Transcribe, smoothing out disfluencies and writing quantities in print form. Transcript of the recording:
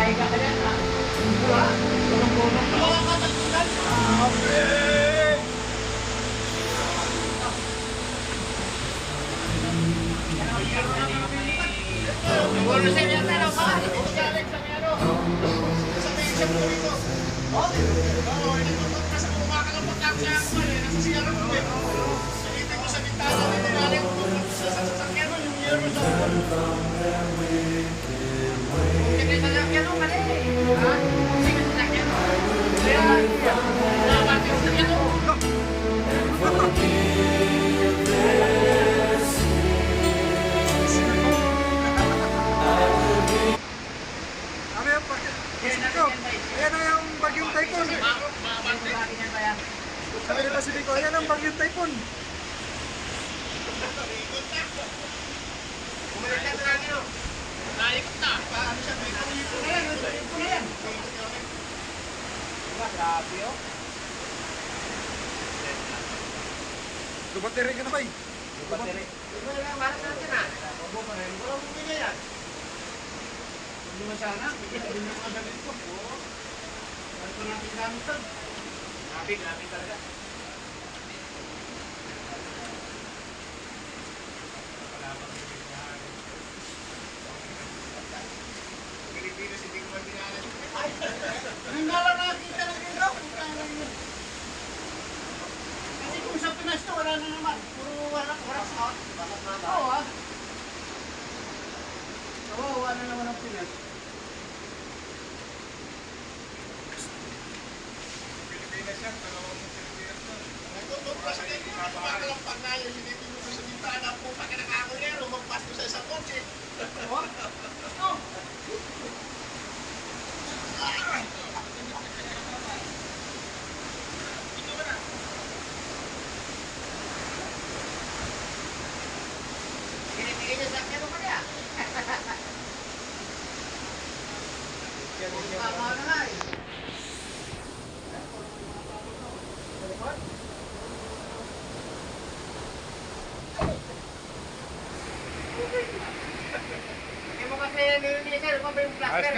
Nakahiga ka dyan, ha? Wala. Tulong-tulong. Mga katagpunan. Siguro sa inyo tayo, ha? Challenge sa meron. Sa tingin siya po ito. Oo, inatutok ka sa kumakalapat lang siya ako eh. Nasa siya rin po eh. Salitin ko sa bintana dito natin kung sa sasakyan mo yung yero sa hindi sa sasakyan mo mali. Ha? Hindi ka sasakyan mo. Kaya, dapat yung sasakyan mo. Ayan na yung bagyong typhoon. Sabi ni Pacifico, ayan ang bagyong typhoon. Bumalik ka na nyo. Naikot na. Paano siya? Ngayon. Grabe oh. Lubateri ka na ba eh? Lubateri. Marap natin ha. Walang bumili yan. Hindi mo sana. Hindi mo mga gamit ko. Ito natin gamit to. Grabe talaga. Pilipinas hindi ko magkinalan. Ang gala nakita lang dito. Kasi kung sa Pinas to, wala na naman. Puro warak out. Oo ah. Kawawa na naman ang Pinas. Pilipinas yan, dalawang Pilipinas to. Nagtutok pa sa dito, kumakalampan na yun, hindi mo sa bintana, puta ka ng kakulero, magpasto sa isang kotse. Oo? Pinipigil niya sa akin mo kaya? Tama na nga eh. Hindi mo kasi nililisan, ano ba yung blaster?